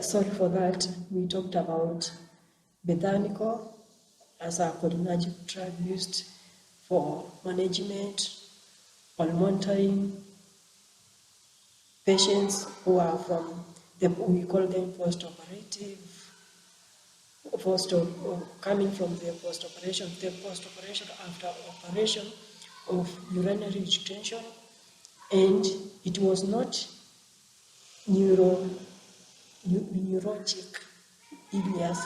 Sorry for that. We talked about bethanical as a cholinergic drug used for management or monitoring patients who are we call them coming from the post-operation after operation of urinary retention, and it was not neurologic ileus,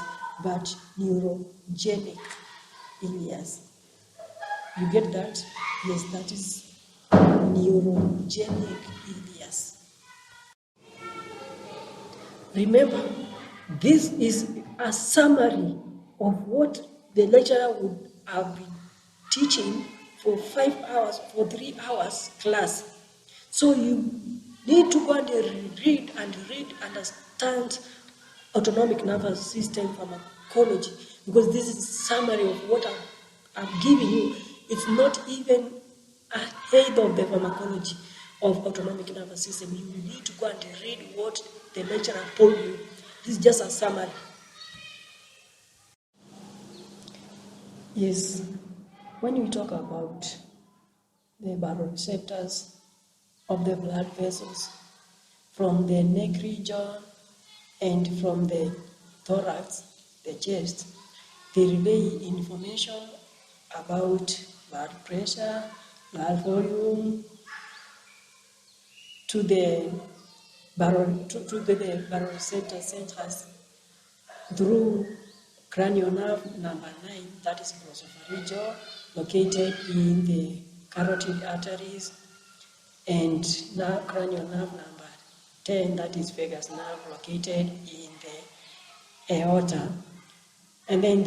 but neurogenic ileus. You get that? Yes, that is neurogenic ileus. Remember, this is a summary of what the lecturer would have been teaching for 5 hours, for 3 hours class. So you need to go and read, understand autonomic nervous system pharmacology, because this is a summary of what I'm giving you. It's not even a eighth of the pharmacology of autonomic nervous system. You need to go and read what the lecturer told you. This is just a summary. Yes, when we talk about the baroreceptors of the blood vessels from the neck region and from the thorax, the chest, they relay information about blood pressure, blood volume to the baroreceptor centers through cranial nerve number 9, that is glossopharyngeal, located in the carotid arteries, and cranial nerve number 10, that is vagus nerve, located in the aorta. And then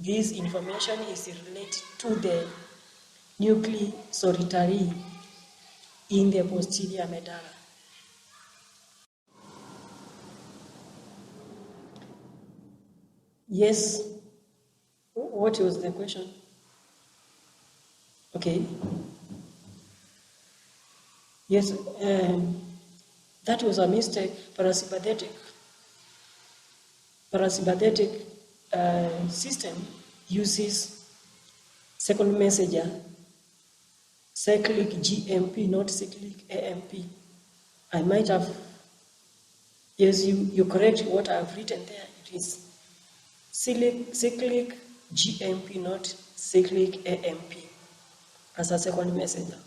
this information is related to the nuclei solitari in the posterior medulla. Yes. What was the question? Okay. Yes, that was a mistake. Parasympathetic system uses second messenger, cyclic GMP, not cyclic AMP. I might have, yes, you correct what I've written there. It is cyclic GMP, not cyclic AMP, as a second messenger.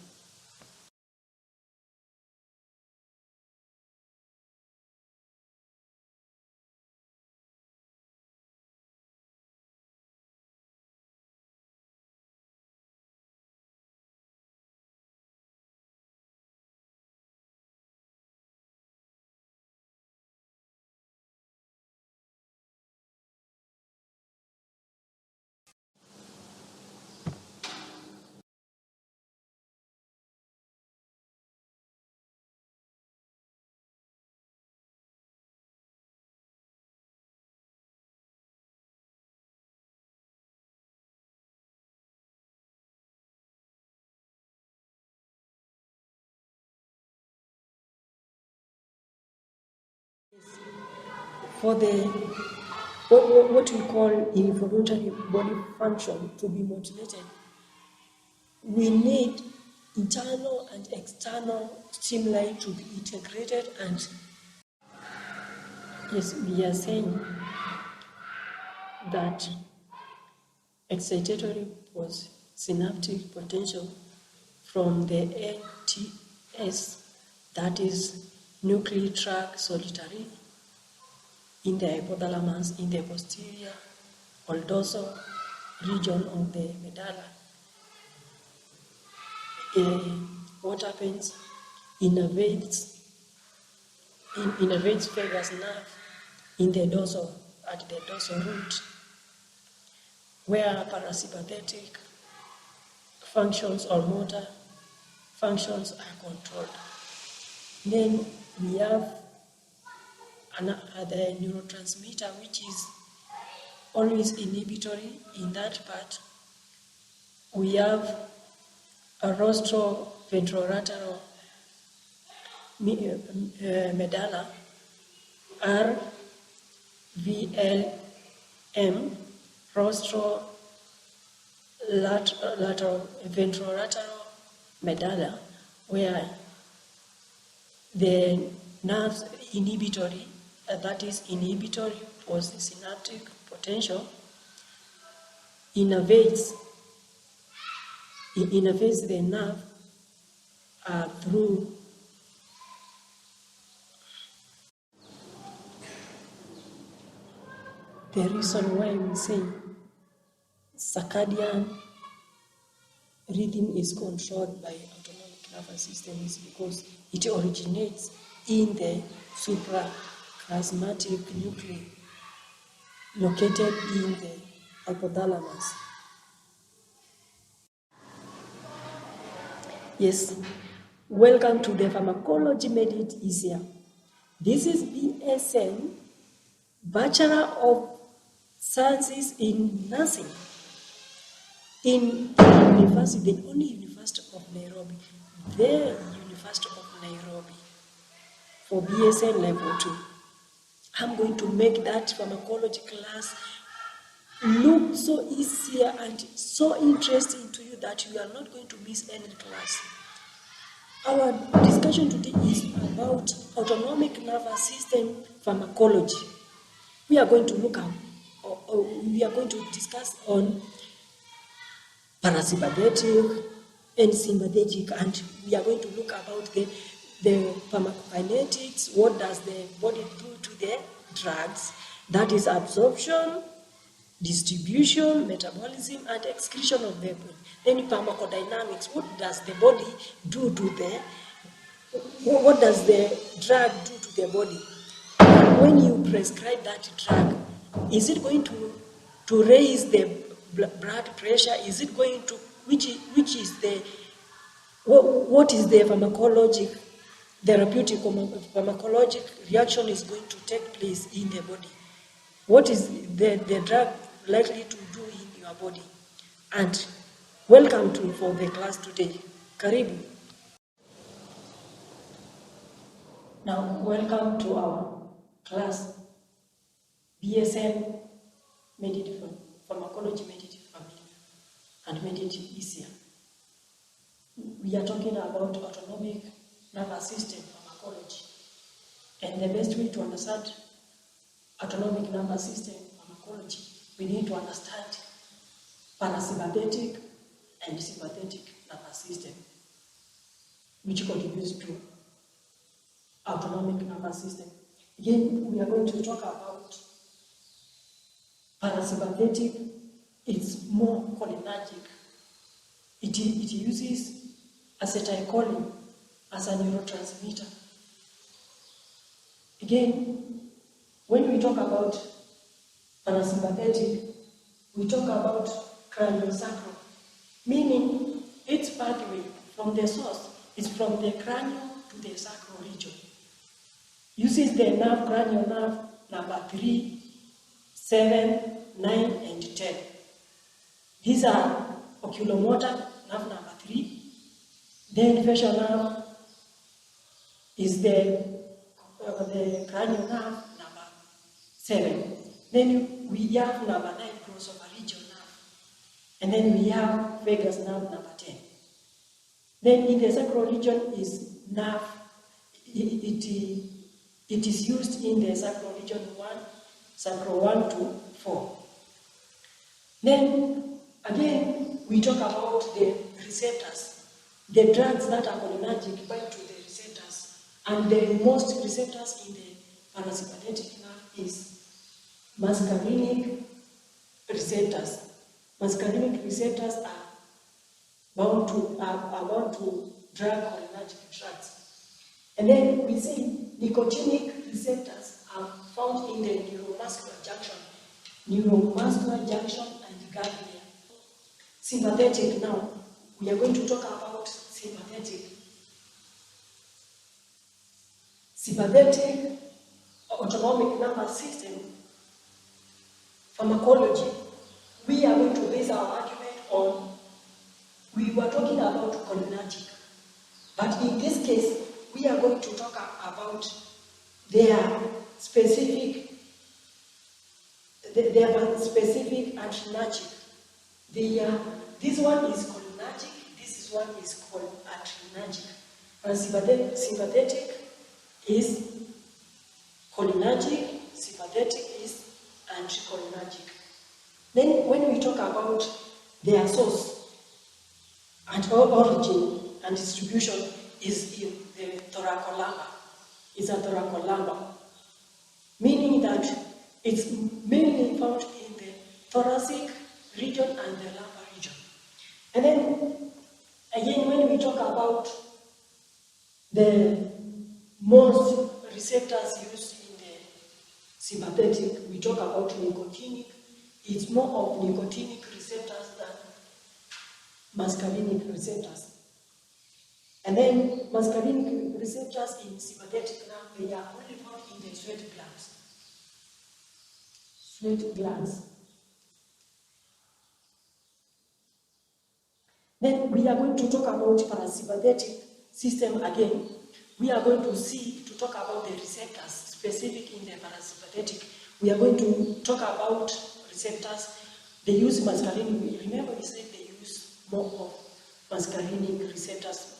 For the what we call involuntary body function to be modulated, we need internal and external stimuli to be integrated. And yes, we are saying that excitatory synaptic potential from the NTS, that is nuclear tract solitary, in the hypothalamus, in the posterior or dorsal region of the medulla. What happens? Innervates vagus nerve in the dorsal, at the dorsal root, where parasympathetic functions or motor functions are controlled. Then we have the neurotransmitter, which is always inhibitory in that part. We have a rostroventrolateral medulla, RVLM, ventrolateral medulla, where the nerves inhibitory, that is inhibitory postsynaptic potential, innervates the nerve through the reason why we say circadian rhythm is controlled by autonomic nervous system is because it originates in the suprachiasmatic nuclei located in the hypothalamus. Yes, welcome to the Pharmacology Made It Easier. This is BSN, Bachelor of Sciences in Nursing, in university, the only University of Nairobi, the University of Nairobi, for BSN Level 2. I'm going to make that pharmacology class look so easier and so interesting to you that you are not going to miss any class. Our discussion today is about autonomic nervous system pharmacology. We are going to look at, we are going to discuss on parasympathetic and sympathetic, and we are going to look about the pharmacokinetics. What does the body do to the drugs? That is absorption, distribution, metabolism, and excretion of the body. Then pharmacodynamics. What does the body do to what does the drug do to the body? When you prescribe that drug, is it going to raise the blood pressure? Is it going to, what is the pharmacologic, therapeutic pharmacologic reaction is going to take place in the body? What is the drug likely to do in your body? And welcome for the class today. Karibu. Now, welcome to our class, BSN Pharmacology Made It Familiar and Made It Easier. We are talking about autonomic nervous system pharmacology. And the best way to understand autonomic nervous system pharmacology, we need to understand parasympathetic and sympathetic nervous system, which contributes to autonomic nervous system. Again, we are going to talk about parasympathetic. It's more cholinergic. It uses acetylcholine as a neurotransmitter. Again, when we talk about parasympathetic, we talk about craniosacral, meaning its pathway from the source is from the cranial to the sacral region. Uses the nerve, cranial nerve number 3, 7, 9, and 10. These are oculomotor nerve number 3. Then facial nerve is the cranial nerve number 7. Then we have number 9, glossopharyngeal nerve. And then we have vagus nerve number 10. Then in the sacral region is nerve. It is used in the sacral region 1, sacral 1 to 4. Then again, we talk about the receptors. The drugs that are cholinergic bind to the receptors, and the most receptors in the parasympathetic nerve is muscarinic receptors. Muscarinic receptors are bound to drug cholinergic drugs. And then we say nicotinic receptors are found in the neuromuscular junction and ganglia. Sympathetic now. We are going to talk about sympathetic. Sympathetic autonomic nervous system pharmacology. We are going to base our argument on, we were talking about cholinergic, but in this case, we are going to talk about their specific adrenergic. This one is cholinergic, this one is called adrenergic. And sympathetic is cholinergic, sympathetic is anticholinergic. Then when we talk about their source and origin and distribution is in the thoracolumbar. It's a thoracolumbar, meaning that it's mainly found in the thoracic region and the lumbar region. And then again, when we talk about the most receptors used in the sympathetic, we talk about nicotinic. It's more of nicotinic receptors than muscarinic receptors. And then muscarinic receptors in sympathetic nerve, they are only found in the sweat glands. Sweat glands. Then we are going to talk about parasympathetic system again. We are going to talk about the receptors specific in the parasympathetic. We are going to talk about receptors. They use muscarinic. Remember we said they use more of muscarinic receptors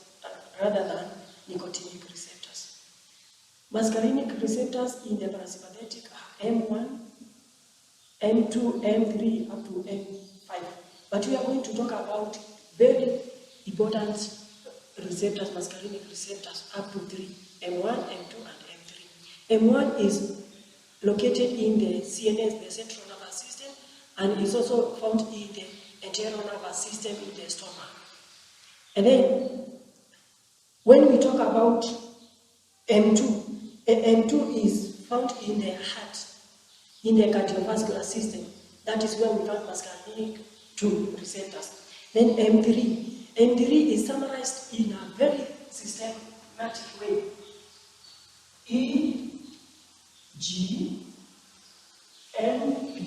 rather than nicotinic receptors. Muscarinic receptors in the parasympathetic are M1, M2, M3, up to M5. But we are going to talk about very important receptors, muscarinic receptors, up to 3, M1, M2, and M3. M1 is located in the CNS, the central nervous system, and is also found in the enteral nervous system in the stomach. And then, when we talk about M2, M2 is found in the heart, in the cardiovascular system. That is where we found muscarinic 2 receptors. Then M3. M3 is summarized in a very systematic way. E, G, MP,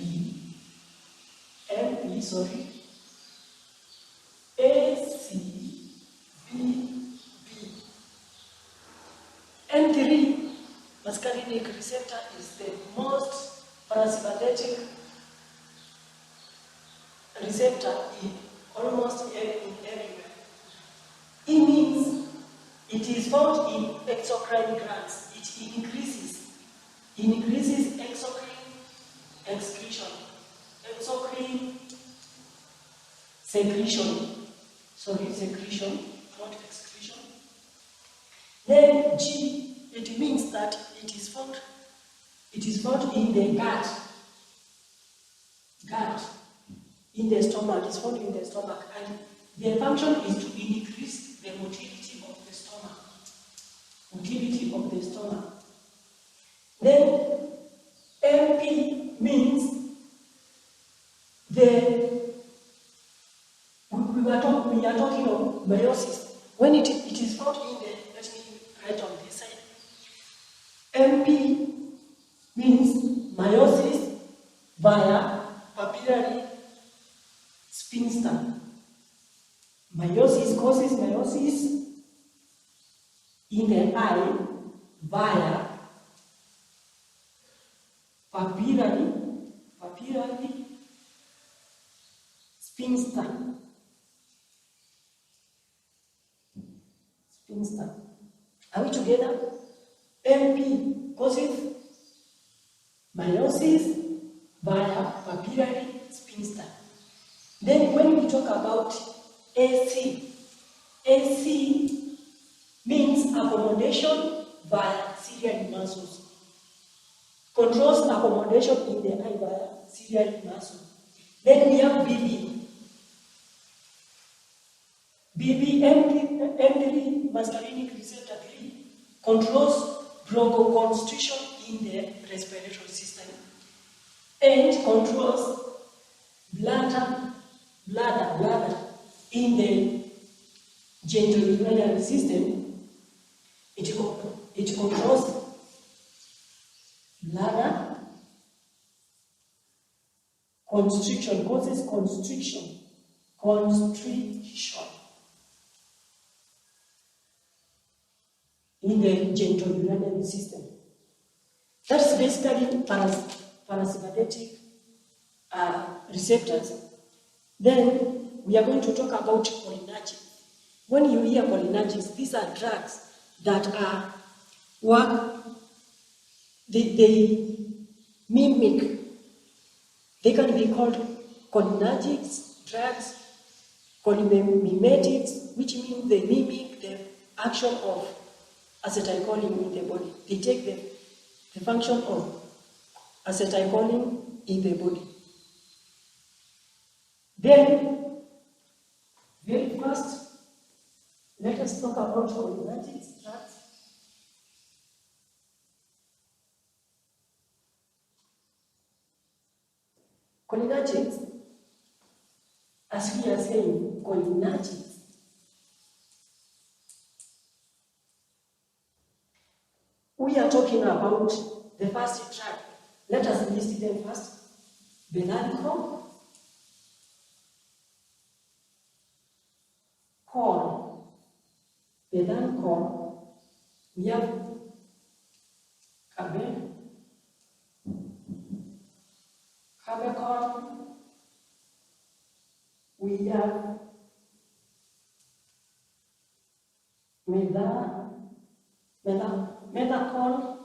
A, C, B, B. M3, muscarinic receptor, is the most parasympathetic receptor in almost everywhere. It means it is found in exocrine glands. It increases exocrine excretion, exocrine secretion, not excretion. Then G, it means that it is found in the gut, in the stomach. It's found in the stomach, and their function is to increase the motility of the stomach. Then MP means we are talking of meiosis. When it is found in the, let me write on this side. MP means meiosis via papillary sphincter. Meiosis causes meiosis in the eye via papillary sphincter. Are we together? MP causes meiosis via papillary sphincter. Then when we talk about AC means accommodation via ciliary muscles. Controls accommodation in the eye via ciliary muscle. Then we have BB. M3, muscarinic receptor 3, controls bronchoconstriction in the respiratory system and controls bladder in the genitourinary system. It controls bladder constriction, causes constriction in the genitourinary system. That's basically parasympathetic receptors. Then we are going to talk about cholinergics. When you hear cholinergics, these are drugs that they mimic. They can be called cholinergics drugs, cholimimetics, which means they mimic the action of acetylcholine in the body. They take the function of acetylcholine in the body. Then, very fast, let us talk about cholinergics drugs. Cholinergics, as we are saying, cholinergics, we are talking about the first drug. Let us list them first. Benalicol, corn, benalicol, we have Carbachol, we have Methacol,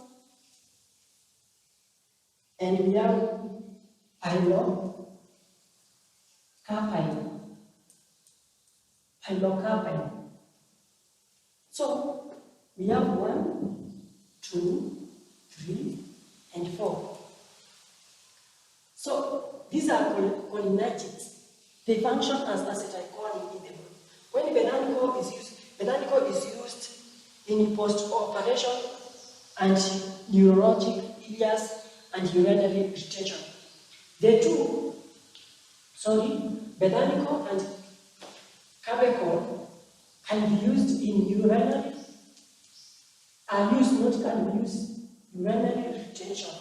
and we have pilocarpine. So we have 1, 2, 3, and 4. So these are cholinergics. They function as acetylcholine in the body. When benalicol is used in post-operation anti-neurologic ileus and urinary retention. Benalicol and carbachol can be used in urinary retention.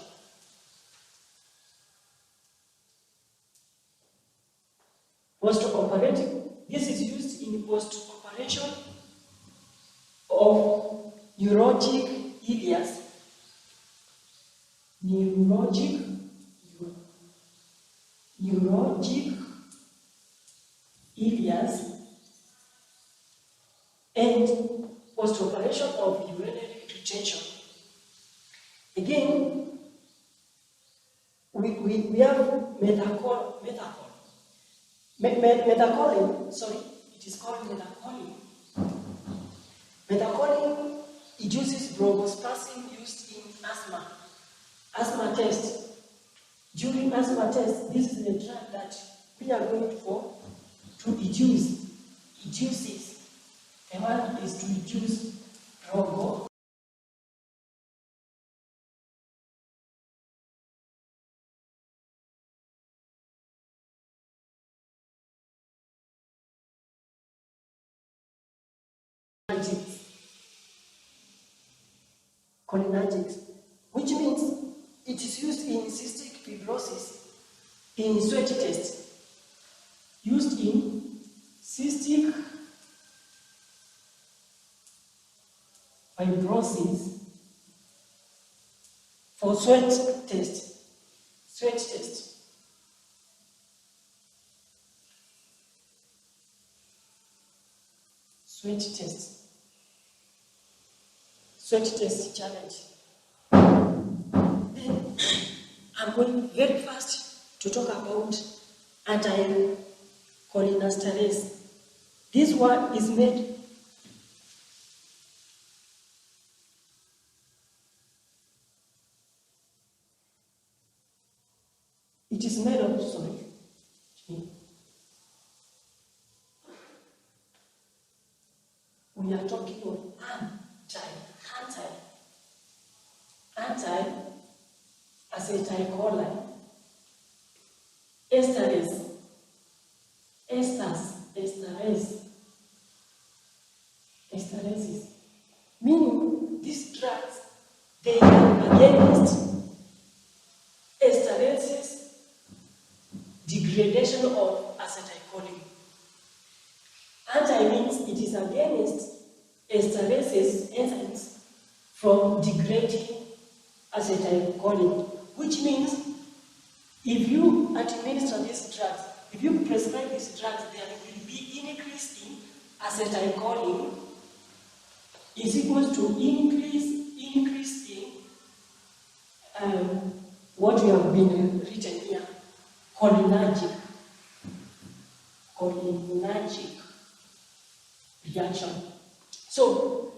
Post-operative, this is used in post-operation of neurologic ileus, and post-operation of urinary retention. Again, we have methacholine. It is called methacholine. Methacholine induces bronchospasm used in asthma test. During asthma test, this is the drug that we are going for to induce. The word is to induce broncho. Cholinergics, which means it is used in cystic fibrosis in sweat test. Used in cystic fibrosis for sweat test. Sweat test challenge. Then I'm going very fast to talk about anti-cholinesterase. This one is made of we are talking of anti-acetylcholine, esterases, meaning these drugs, they are against esterases degradation of acetylcholine. Anti means it is against esterases enzymes from degrading acetylcholine, which means if you administer these drugs, if you prescribe these drugs, there will be increase in acetylcholine is equal to increase in what we have been written here, cholinergic reaction. So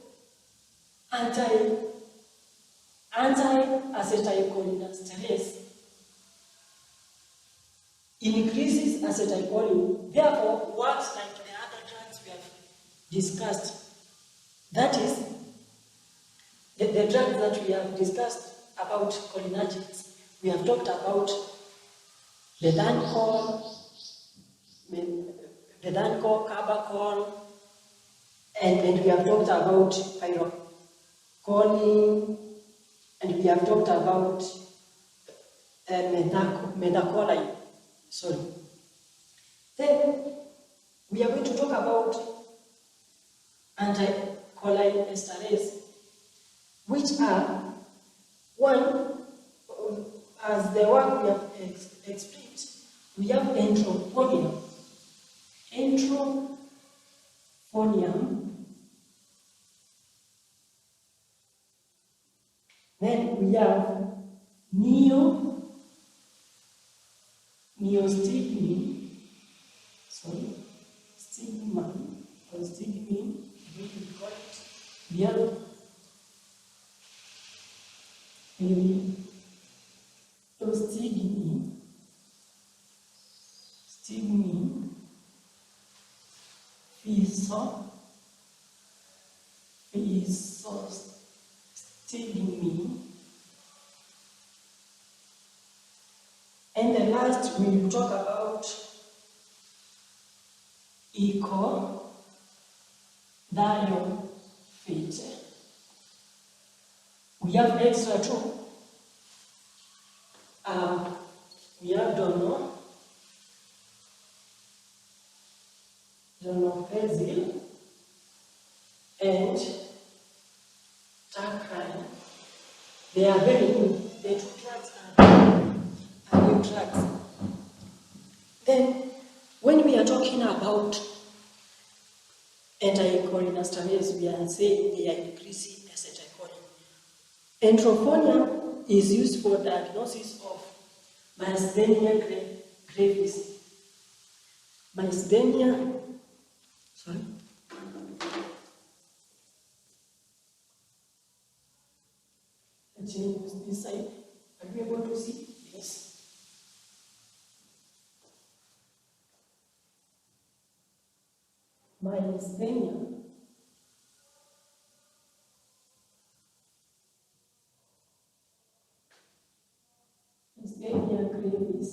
anti-acetylcholinesterase increases acetylcholine, therefore works like the other drugs we have discussed. That is, the drugs that we have discussed about cholinergics. We have talked about Ledacol, Carbachol, and we have talked about pyrocholine, and we have talked about methacholine. Sorry. Then we are going to talk about anticholinesterase, which are one, as the one we have explained, we have entrophonium. Then we have stigmine, we call it. We have physostigmine, and the last we will talk about ecodiophyte. We have extra too. We have donopezil and tacrine. They are very new. The two drugs are new drugs. Then, when we are talking about anticholinesterase, we are saying they are increasing acetylcholine. Entrophonium is used for diagnosis of myasthenia gravis. Let's use this side. Are you able to see? Yes. Myasthenia gravis.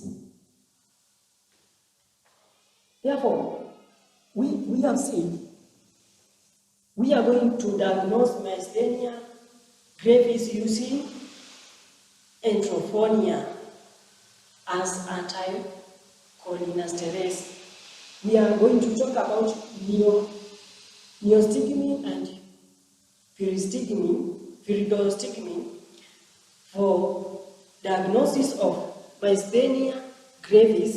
Therefore, we have seen we are going to diagnose myasthenia gravis using entrophonia as anticholinesterase. We are going to talk about neostigmine and pyridostigmine for diagnosis of myasthenia gravis,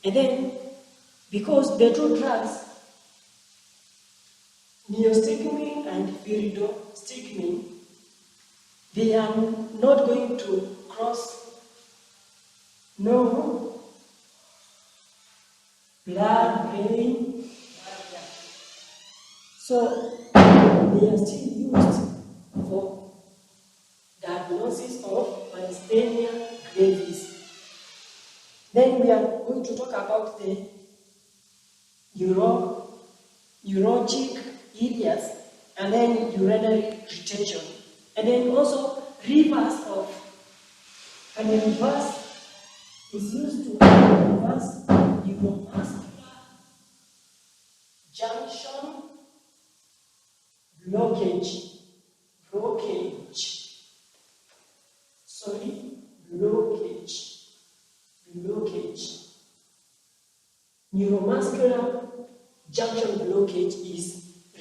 and then because the two drugs, neostigmine and pyridostigmine, they are not going to cross blood-brain barrier. So they are still used for diagnosis of myasthenia gravis. Then we are going to talk about the neurologic areas, and then urinary retention, and then also reverse is used to reverse neuromuscular junction blockage. Neuromuscular junction blockage is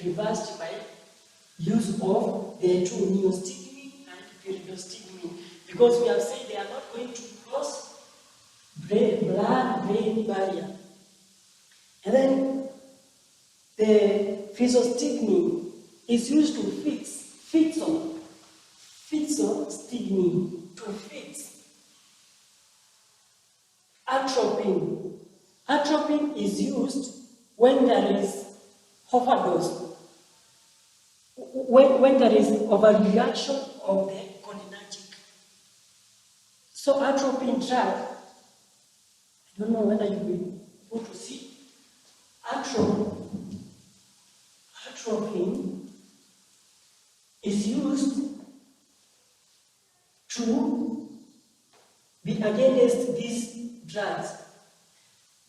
reversed by use of the two neostigmine and pyridostigmine, because we have said they are not going to cross blood-brain barrier. And then the physostigmine is used to fix physostigmine to fix atropine. Atropine is used when there is overdose, when there is overreaction of the cholinergic. So atropine drug, I don't know whether you will go to see. Atropine is used to be against these drugs.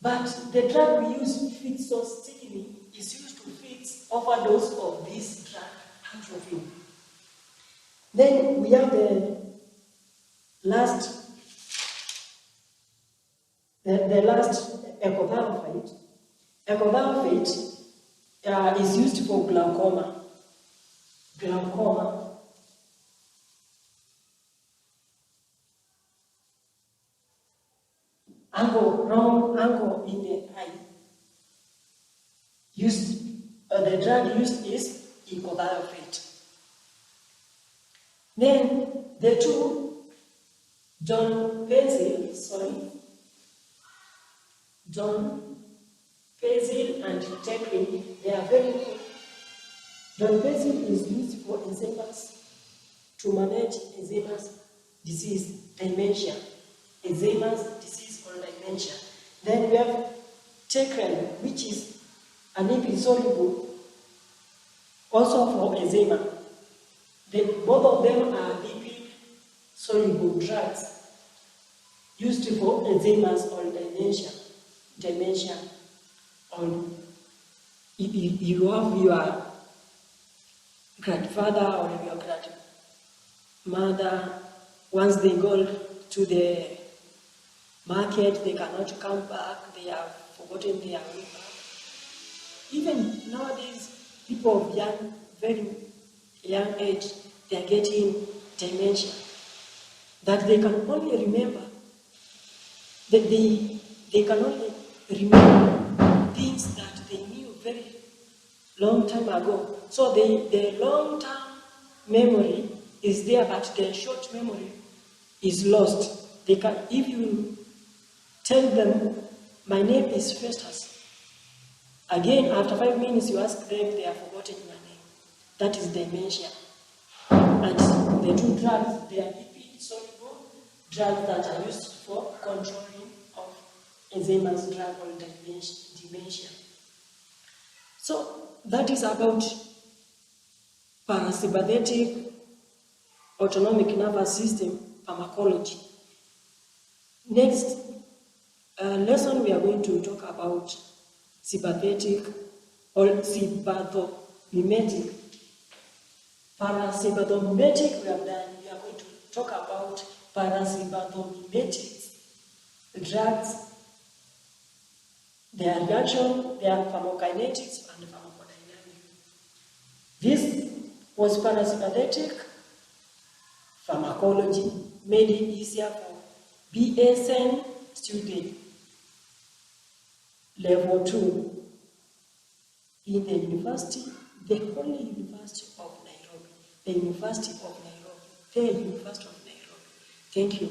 But the drug we use, physostigmine, is used to fix overdose of this drug, atropine. Then we have the last ecopharmphate. Ecopharmphate is used for glaucoma. Wrong angle in the eye. The drug used is ecopharmphate. Then the two donepezil and tetraene, they are very good. Donepezil is used for Alzheimer's, to manage Alzheimer's disease, dementia. Alzheimer's disease or dementia. Then we have tetraene, which is an lipid-soluble, also for Alzheimer. Both of them are lipid-soluble drugs used for Alzheimer's or dementia. Or if you have your grandfather or your grandmother, once they go to the market, they cannot come back, they have forgotten their way back. Even nowadays, people of very young age, they are getting dementia. That they can only remember, that they can only remember things that they knew very long time ago. So the long-term memory is there, but the short memory is lost. If you tell them, my name is Festus, again, after 5 minutes, you ask them, they have forgotten your name. That is dementia. And the two drugs, they are lipid-soluble drugs that are used for controlling of Alzheimer's drug or dementia. So that is about parasympathetic autonomic nervous system pharmacology. Next lesson, we are going to talk about sympathetic or sympathomimetic. Parasympathomimetic, we are going to talk about parasympathomimetic drugs, their reaction, their pharmacokinetics and pharmacodynamics. This was parasympathetic pharmacology, made it easier for BSN student level 2 in the university, the only University of Nairobi, the University of Nairobi. Thank you.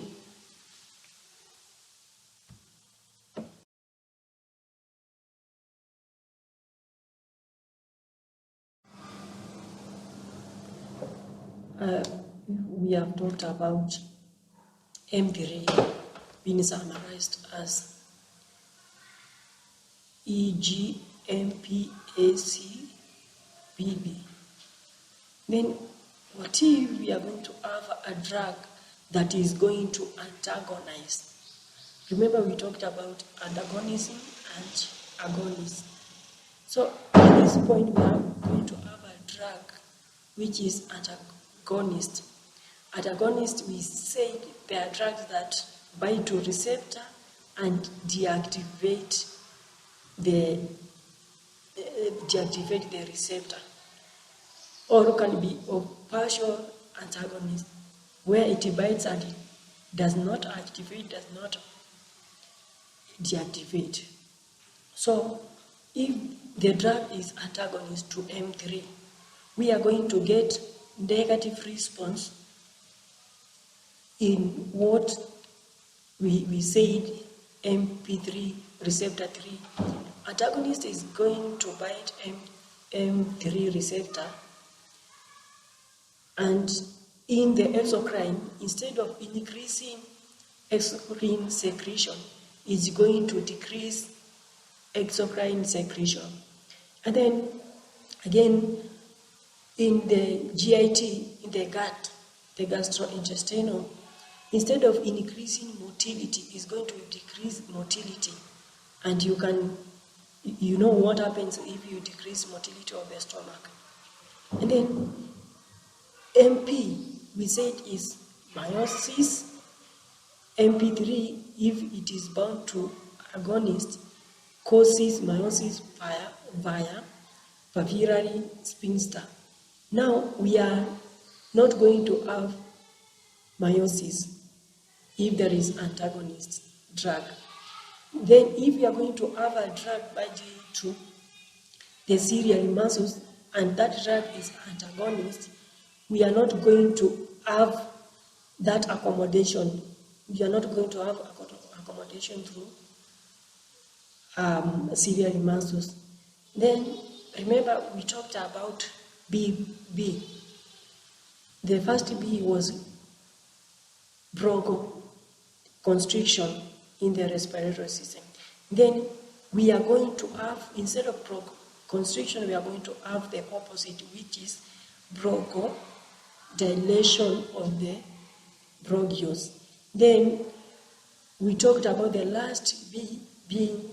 We have talked about M3 being summarized as EGMPACBB. Then what if we are going to have a drug that is going to antagonize? Remember we talked about antagonism and agonism. So at this point we are going to have a drug which is antagonist. Antagonist, we said they are drugs that bind to receptor and deactivate the receptor, or can be of partial antagonist, where it binds and it does not activate, does not deactivate. So if the drug is antagonist to M3, we are going to get negative response in what we said MP3 receptor 3. Antagonist is going to bind M3 receptor, and in the exocrine, instead of increasing exocrine secretion, is going to decrease exocrine secretion. And then again, in the GIT, in the gut, the gastrointestinal, instead of increasing motility, is going to decrease motility. And you know what happens if you decrease motility of the stomach. And then MP, we said, is meiosis. MP3, if it is bound to agonist, causes meiosis via papillary sphincter. Now, we are not going to have meiosis if there is antagonist drug. Then, if we are going to have a drug binding to the ciliary muscles, and that drug is antagonist, we are not going to have that accommodation. We are not going to have accommodation through ciliary muscles. Then, remember, we talked about B. The first B was bronchoconstriction in the respiratory system. Then we are going to have, instead of bronchoconstriction, we are going to have the opposite, which is bronchodilation of the bronchioles. Then we talked about the last B being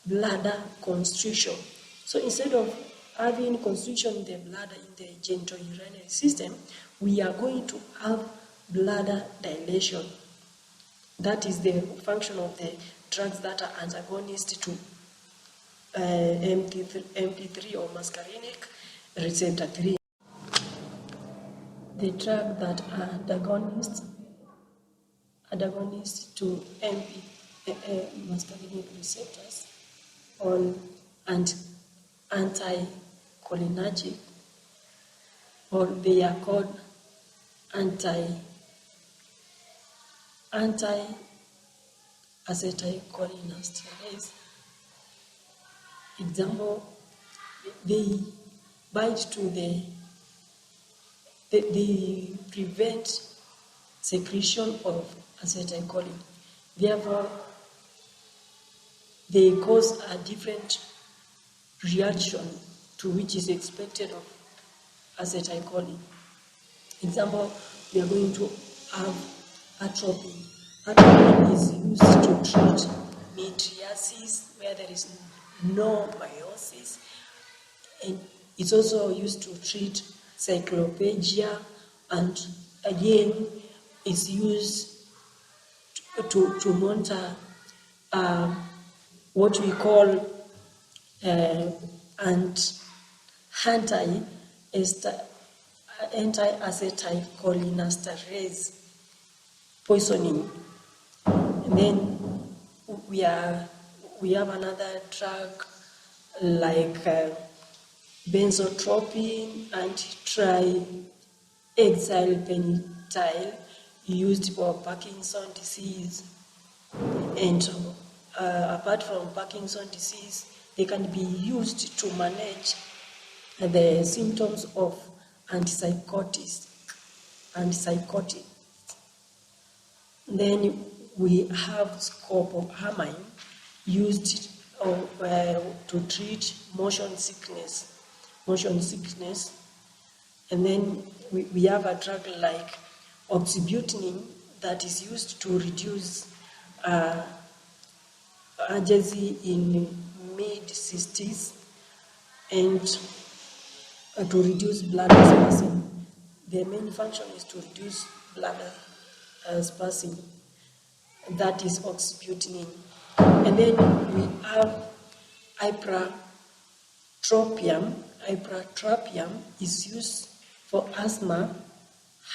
bladder constriction. So instead of having constriction in the bladder, in the genitourinary system, we are going to have bladder dilation. That is the function of the drugs that are antagonist to MP3 or muscarinic receptor 3. The drug that are antagonists to muscarinic receptors and anticholinergic, or they are called anti-acetylcholinesterase. Example, they bind to they prevent secretion of acetylcholine. Therefore, they cause a different reaction to which is expected of acetylcholine. Example, we are going to have atropine. Atropine is used to treat mydriasis, where there is no meiosis, and it's also used to treat cyclopegia, and again, it's used to monitor what we call anti-acetylcholinesterase poisoning. And then we have another drug like benzotropine and triethylphenyl used for Parkinson's disease. And apart from Parkinson's disease, they can be used to manage the symptoms of antipsychotics. Then we have scopolamine used to treat motion sickness. And then we have a drug like oxybutynin that is used to reduce urgency in mid-60s and to reduce bladder spasm. The main function is to reduce bladder spasm. That is oxybutynin. And then we have ipratropium. Ipratropium is used for asthma.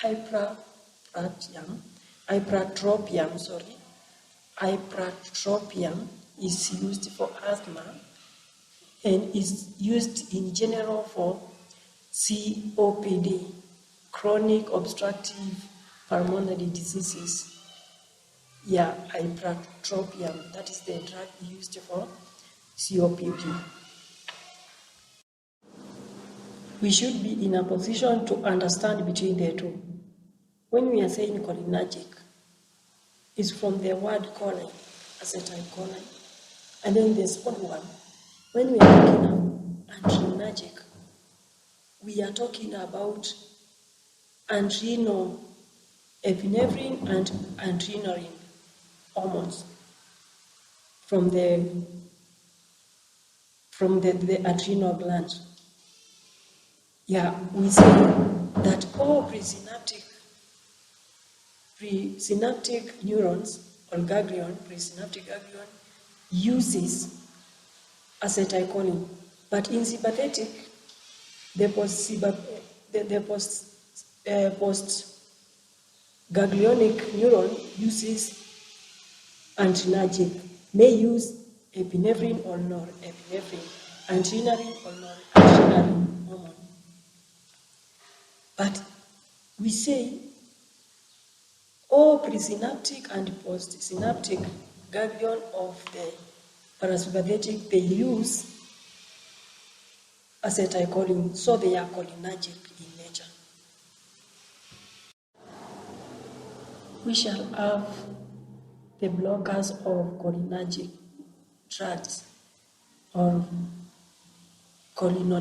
Ipratropium Ipratropium is used for asthma and is used in general for COPD, chronic obstructive pulmonary diseases. Yeah, ipratropium, that is the drug used for COPD. We should be in a position to understand between the two. When we are saying cholinergic, it's from the word choline, acetylcholine. And then the second one, when we are talking about adrenergic, we are talking about adrenal epinephrine and adrenaline hormones from the adrenal gland. Yeah, we say that all presynaptic neurons or presynaptic ganglion uses acetylcholine, but in sympathetic, the postganglionic neuron uses adrenergic, may use epinephrine or norepinephrine, adrenaline or noradrenaline hormone. But we say all presynaptic and postsynaptic ganglion of the parasympathetic, they use acetylcholine, so they are cholinergic in nature. We shall have the blockers of cholinergic drugs or cholinol.